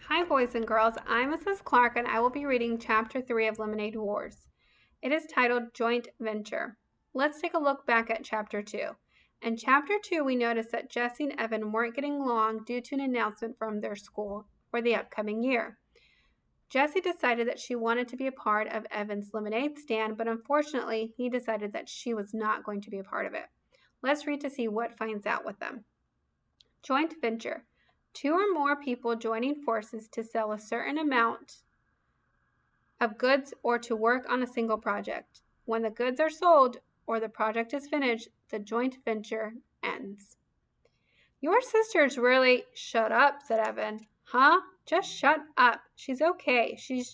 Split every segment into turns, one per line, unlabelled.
Hi, boys and girls. I'm Mrs. Clark, and I will be reading Chapter 3 of Lemonade Wars. It is titled Joint Venture. Let's take a look back at Chapter 2. In Chapter 2, we noticed that Jesse and Evan weren't getting along due to an announcement from their school for the upcoming year. Jessie decided that she wanted to be a part of Evan's lemonade stand, but unfortunately, he decided that she was not going to be a part of it. Let's read to see what finds out with them. Joint venture. Two or more people joining forces to sell a certain amount of goods or to work on a single project. When the goods are sold or the project is finished, the joint venture ends. Your sister's really shut up, said Evan. Huh? Just shut up. She's okay. She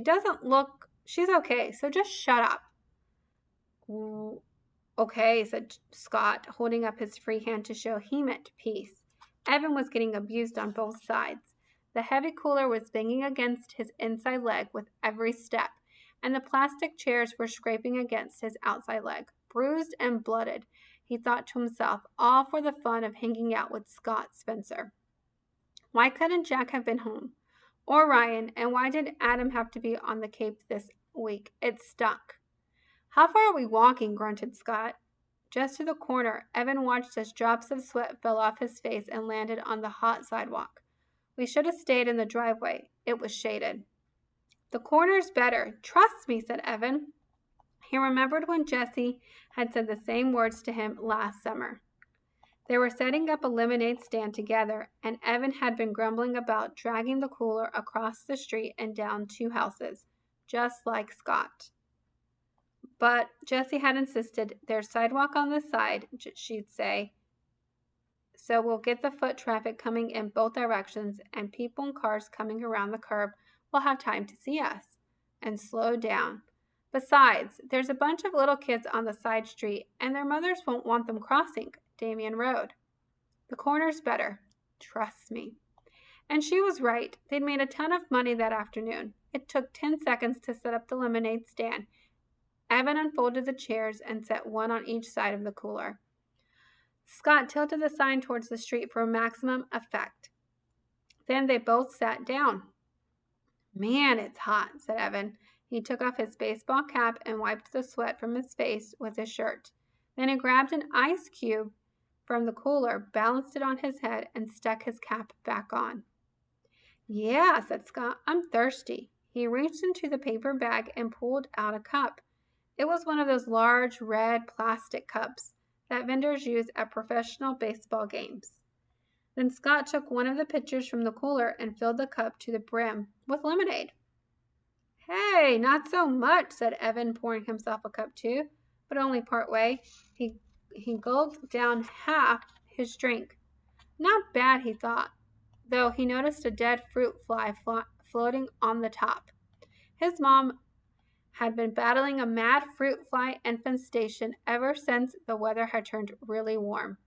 doesn't look, she's okay, so just shut up. Okay, said Scott, holding up his free hand to show he meant peace. Evan was getting abused on both sides. The heavy cooler was banging against his inside leg with every step, and the plastic chairs were scraping against his outside leg. Bruised and blooded, he thought to himself, all for the fun of hanging out with Scott Spencer. Why couldn't Jack have been home? Or Ryan, and why did Adam have to be on the Cape this week? It stunk. How far are we walking? Grunted Scott. Just to the corner. Evan watched as drops of sweat fell off his face and landed on the hot sidewalk. We should have stayed in the driveway. It was shaded. The corner's better. Trust me, said Evan. He remembered when Jesse had said the same words to him last summer. They were setting up a lemonade stand together, and Evan had been grumbling about dragging the cooler across the street and down two houses, just like Scott. But Jessie had insisted there's sidewalk on this side, she'd say, so we'll get the foot traffic coming in both directions, and people and cars coming around the curb will have time to see us and slow down. Besides, there's a bunch of little kids on the side street, and their mothers won't want them crossing Damien Road. The corner's better. Trust me. And she was right. They'd made a ton of money that afternoon. It took 10 seconds to set up the lemonade stand. Evan unfolded the chairs and set one on each side of the cooler. Scott tilted the sign towards the street for maximum effect. Then they both sat down. Man, it's hot, said Evan. He took off his baseball cap and wiped the sweat from his face with his shirt. Then he grabbed an ice cube from the cooler, balanced it on his head, and stuck his cap back on. Yeah, said Scott, I'm thirsty. He reached into the paper bag and pulled out a cup. It was one of those large red plastic cups that vendors use at professional baseball games. Then Scott took one of the pitchers from the cooler and filled the cup to the brim with lemonade. Hey, not so much, said Evan, pouring himself a cup too, but only part way. He gulped down half his drink. Not bad, he thought, though he noticed a dead fruit fly floating on the top. His mom had been battling a mad fruit fly infestation ever since the weather had turned really warm.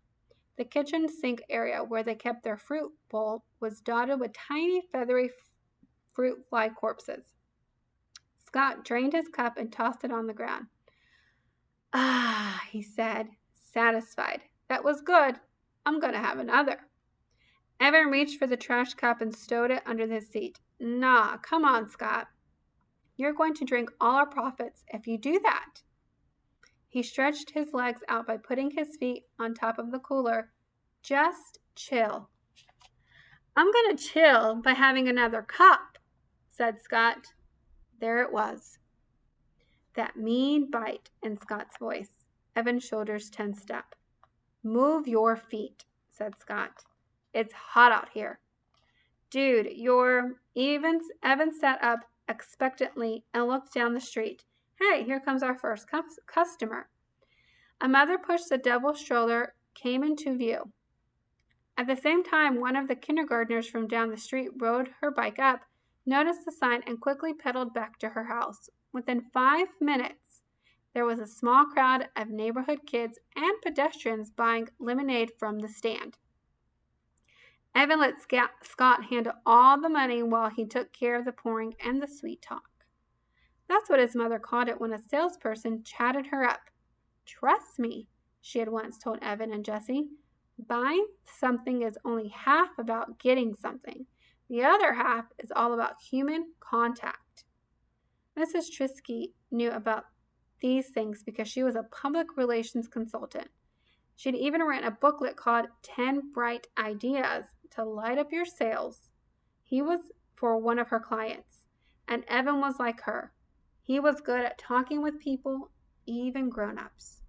The kitchen sink area where they kept their fruit bowl was dotted with tiny feathery fruit fly corpses. Scott drained his cup and tossed it on the ground. Ah, he said, satisfied. That was good. I'm going to have another. Evan reached for the trash cup and stowed it under his seat. Nah, come on, Scott. You're going to drink all our profits if you do that. He stretched his legs out by putting his feet on top of the cooler. Just chill. I'm going to chill by having another cup, said Scott. There it was. That mean bite in Scott's voice. Evan's shoulders tensed up. Move your feet, said Scott. It's hot out here. Dude, Evan sat up expectantly and looked down the street. Hey, here comes our first customer. A mother pushed the double stroller came into view. At the same time, one of the kindergartners from down the street rode her bike up, noticed the sign, and quickly pedaled back to her house. Within 5 minutes, there was a small crowd of neighborhood kids and pedestrians buying lemonade from the stand. Evan let Scott handle all the money while he took care of the pouring and the sweet talk. That's what his mother called it when a salesperson chatted her up. Trust me, she had once told Evan and Jessie. Buying something is only half about getting something. The other half is all about human contact. Mrs. Trisky knew about these things because she was a public relations consultant. She'd even written a booklet called 10 Bright Ideas to Light Up Your Sales. He was for one of her clients, and Evan was like her. He was good at talking with people, even grown-ups.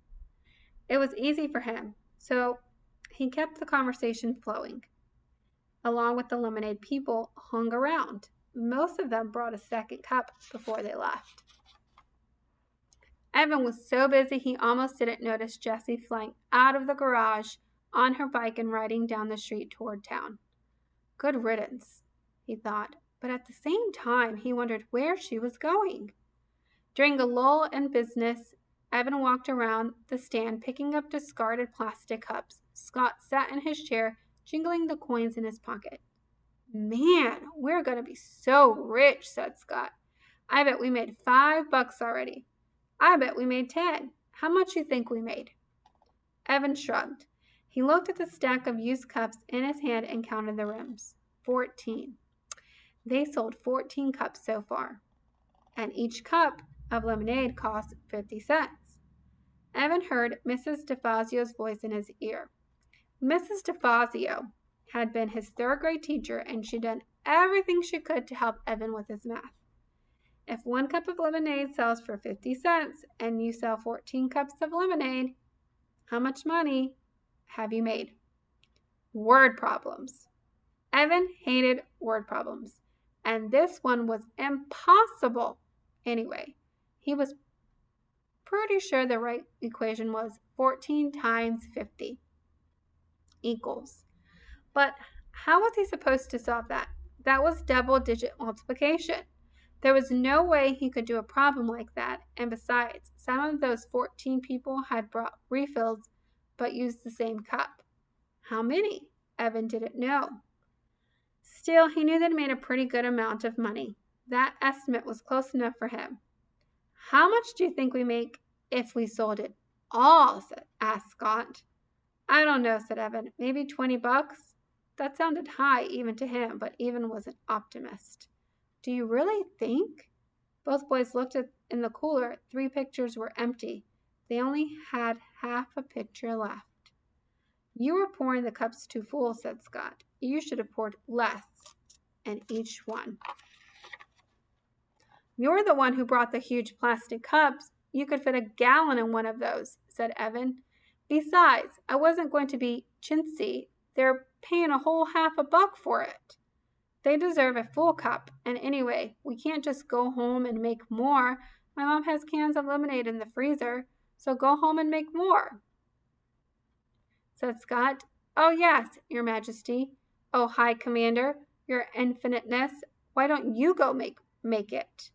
It was easy for him, so he kept the conversation flowing. Along with the lemonade, people hung around. Most of them brought a second cup before they left. Evan was so busy he almost didn't notice Jessie flying out of the garage on her bike and riding down the street toward town. Good riddance, he thought, but at the same time he wondered where she was going. During a lull in business, Evan walked around the stand picking up discarded plastic cups. Scott sat in his chair, jingling the coins in his pocket. Man, we're going to be so rich, said Scott. I bet we made $5 already. I bet we made 10. How much you think we made? Evan shrugged. He looked at the stack of used cups in his hand and counted the rims. 14. They sold 14 cups so far, and each cup of lemonade cost 50 cents. Evan heard Mrs. DeFazio's voice in his ear. Mrs. DeFazio had been his third-grade teacher, and she'd done everything she could to help Evan with his math. If 1 cup of lemonade sells for 50 cents and you sell 14 cups of lemonade, how much money have you made? Word problems. Evan hated word problems, and this one was impossible. Anyway, he was pretty sure the right equation was 14 times 50 equals. But how was he supposed to solve that? That was double-digit multiplication. There was no way he could do a problem like that, and besides, some of those 14 people had brought refills but used the same cup. How many? Evan didn't know. Still, he knew they'd made a pretty good amount of money. That estimate was close enough for him. How much do you think we make if we sold it all? Asked Scott. I don't know, said Evan. Maybe $20? That sounded high even to him, but Evan was an optimist. Do you really think? Both boys looked in the cooler. 3 pitchers were empty. They only had half a pitcher left. You were pouring the cups too full, said Scott. You should have poured less in each one. You're the one who brought the huge plastic cups. You could fit a gallon in one of those, said Evan. Besides, I wasn't going to be chintzy. They're paying a whole $50 for it. They deserve a full cup, and anyway, we can't just go home and make more. My mom has cans of lemonade in the freezer, so go home and make more, said Scott. Oh, yes, Your Majesty. Oh, High Commander, Your Infiniteness, why don't you go make it?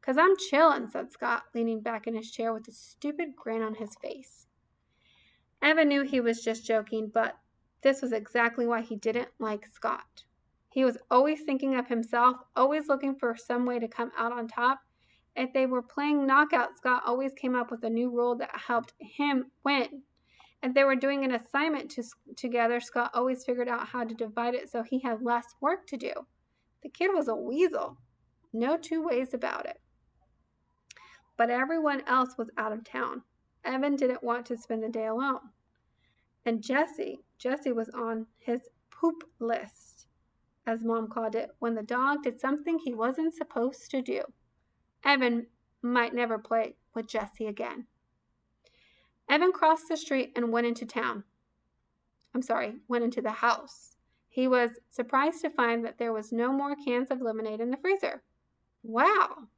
'Cause I'm chillin', said Scott, leaning back in his chair with a stupid grin on his face. Evan knew he was just joking, but this was exactly why he didn't like Scott. He was always thinking of himself, always looking for some way to come out on top. If they were playing knockout, Scott always came up with a new rule that helped him win. If they were doing an assignment together, Scott always figured out how to divide it so he had less work to do. The kid was a weasel. No 2 ways about it. But everyone else was out of town. Evan didn't want to spend the day alone. And Jessie was on his poop list, as Mom called it, when the dog did something he wasn't supposed to do. Evan might never play with Jessie again. Evan crossed the street and went into the house. He was surprised to find that there was no more cans of lemonade in the freezer. Wow!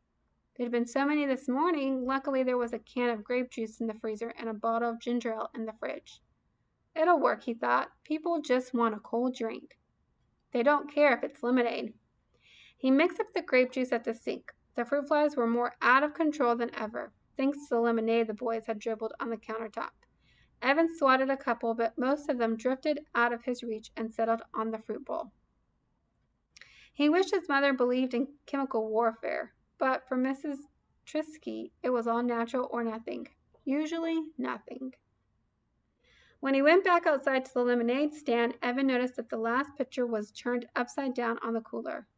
There'd been so many this morning. Luckily, there was a can of grape juice in the freezer and a bottle of ginger ale in the fridge. It'll work, he thought. People just want a cold drink. They don't care if it's lemonade. He mixed up the grape juice at the sink. The fruit flies were more out of control than ever, thanks to the lemonade the boys had dribbled on the countertop. Evan swatted a couple, but most of them drifted out of his reach and settled on the fruit bowl. He wished his mother believed in chemical warfare, but for Mrs. Trisky, it was all natural or nothing. Usually nothing. When he went back outside to the lemonade stand, Evan noticed that the last pitcher was turned upside down on the cooler.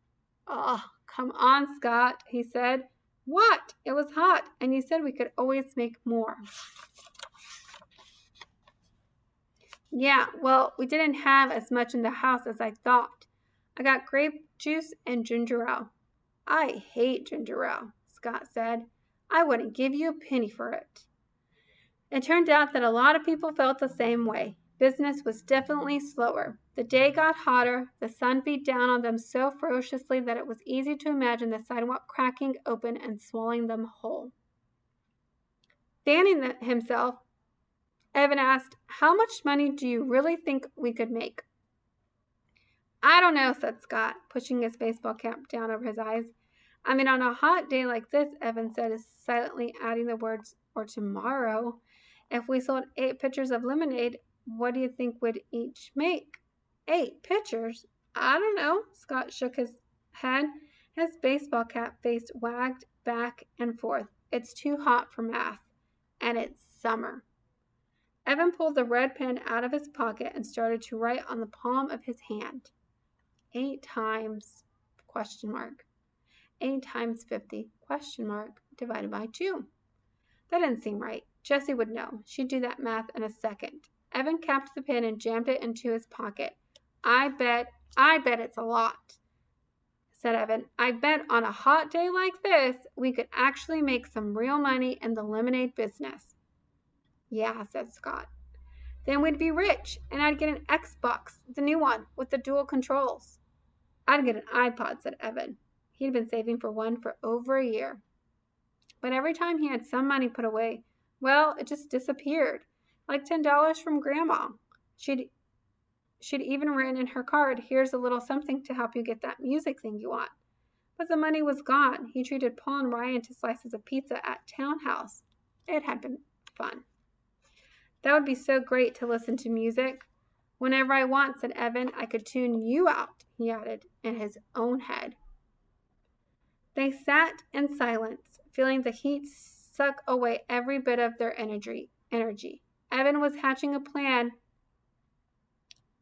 "Oh, come on, Scott," he said. "What? It was hot, and you said we could always make more." "Yeah, well, we didn't have as much in the house as I thought. I got grape juice and ginger ale." "I hate ginger ale," Scott said. "I wouldn't give you a penny for it." It turned out that a lot of people felt the same way. Business was definitely slower. The day got hotter. The sun beat down on them so ferociously that it was easy to imagine the sidewalk cracking open and swallowing them whole. Fanning himself, Evan asked, "How much money do you really think we could make?" "I don't know," said Scott, pushing his baseball cap down over his eyes. "I mean, on a hot day like this," Evan said, silently adding the words, "or tomorrow. If we sold 8 pitchers of lemonade, what do you think we'd each make?" 8 pitchers? I don't know. Scott shook his head. His baseball cap face wagged back and forth. "It's too hot for math. And it's summer." Evan pulled the red pen out of his pocket and started to write on the palm of his hand. 8 times, question mark. 8 times 50, question mark, divided by 2. That didn't seem right. Jessie would know. She'd do that math in a second. Evan capped the pen and jammed it into his pocket. I bet it's a lot," said Evan. "I bet on a hot day like this, we could actually make some real money in the lemonade business." "Yeah," said Scott. "Then we'd be rich, and I'd get an Xbox, the new one, with the dual controls." "I'd get an iPod," said Evan. He'd been saving for one for over a year. But every time he had some money put away, well, it just disappeared, like $10 from Grandma. She'd even written in her card, "Here's a little something to help you get that music thing you want." But the money was gone. He treated Paul and Ryan to slices of pizza at Townhouse. It had been fun. "That would be so great to listen to music. Whenever I want," said Evan. "I could tune you out," he added, in his own head. They sat in silence, feeling the heat suck away every bit of their energy. Evan was hatching a plan.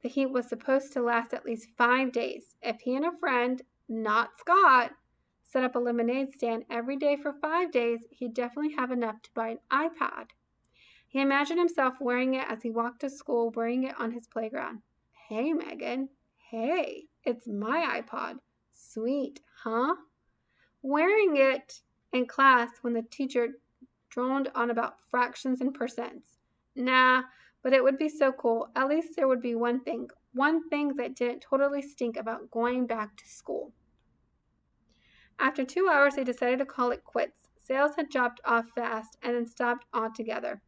The heat was supposed to last at least 5 days. If he and a friend, not Scott, set up a lemonade stand every day for 5 days, he'd definitely have enough to buy an iPad. He imagined himself wearing it as he walked to school, wearing it on his playground. "Hey, Megan. Hey, it's my iPod. Sweet, huh?" Wearing it in class when the teacher droned on about fractions and percents. Nah, but it would be so cool. At least there would be one thing that didn't totally stink about going back to school. After 2 hours, they decided to call it quits. Sales had dropped off fast and then stopped altogether.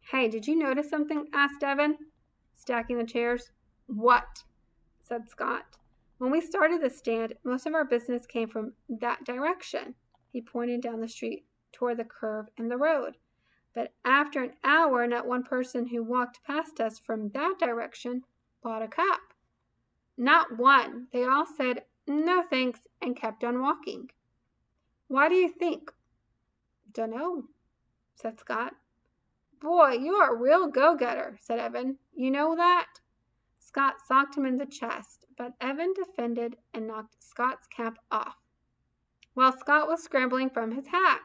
"Hey, did you notice something?" asked Evan, stacking the chairs. "What?" said Scott. "When we started the stand, most of our business came from that direction." He pointed down the street toward the curve in the road. "But after an hour, not one person who walked past us from that direction bought a cup. Not one. They all said, 'No thanks,' and kept on walking." "Why do you think?" "Dunno," said Scott. "Boy, you are a real go-getter," said Evan. "You know that?" Scott socked him in the chest, but Evan defended and knocked Scott's cap off, while Scott was scrambling from his hat.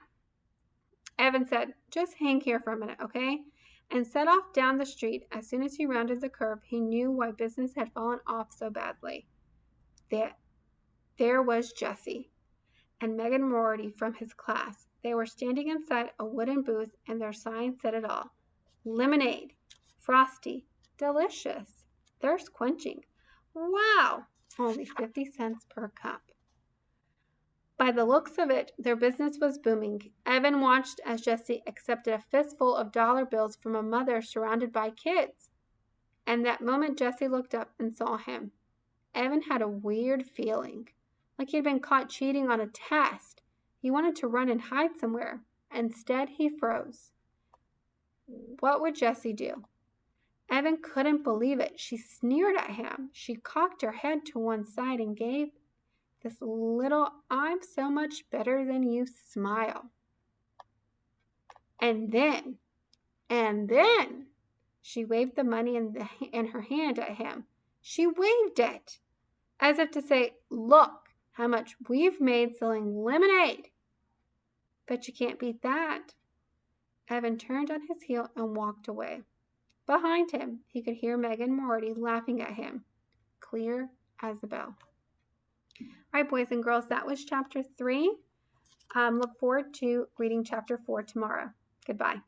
Evan said, "Just hang here for a minute, okay?" and set off down the street. As soon as he rounded the curve, he knew why business had fallen off so badly. There was Jessie and Megan Rorty from his class. They were standing inside a wooden booth, and their sign said it all. Lemonade. Frosty. Delicious. Thirst quenching. Wow! Only 50 cents per cup. By the looks of it, their business was booming. Evan watched as Jessie accepted a fistful of dollar bills from a mother surrounded by kids. And that moment Jessie looked up and saw him. Evan had a weird feeling, like he'd been caught cheating on a test. He wanted to run and hide somewhere. Instead, he froze. What would Jessie do? Evan couldn't believe it. She sneered at him. She cocked her head to one side and gave this little "I'm so much better than you" smile. And then, She waved the money in her hand at him. She waved it, as if to say, "Look how much we've made selling lemonade." "But you can't beat that." Evan turned on his heel and walked away. Behind him, he could hear Meg and Morty laughing at him, clear as a bell. All right, boys and girls, that was chapter 3. Look forward to reading chapter 4 tomorrow. Goodbye.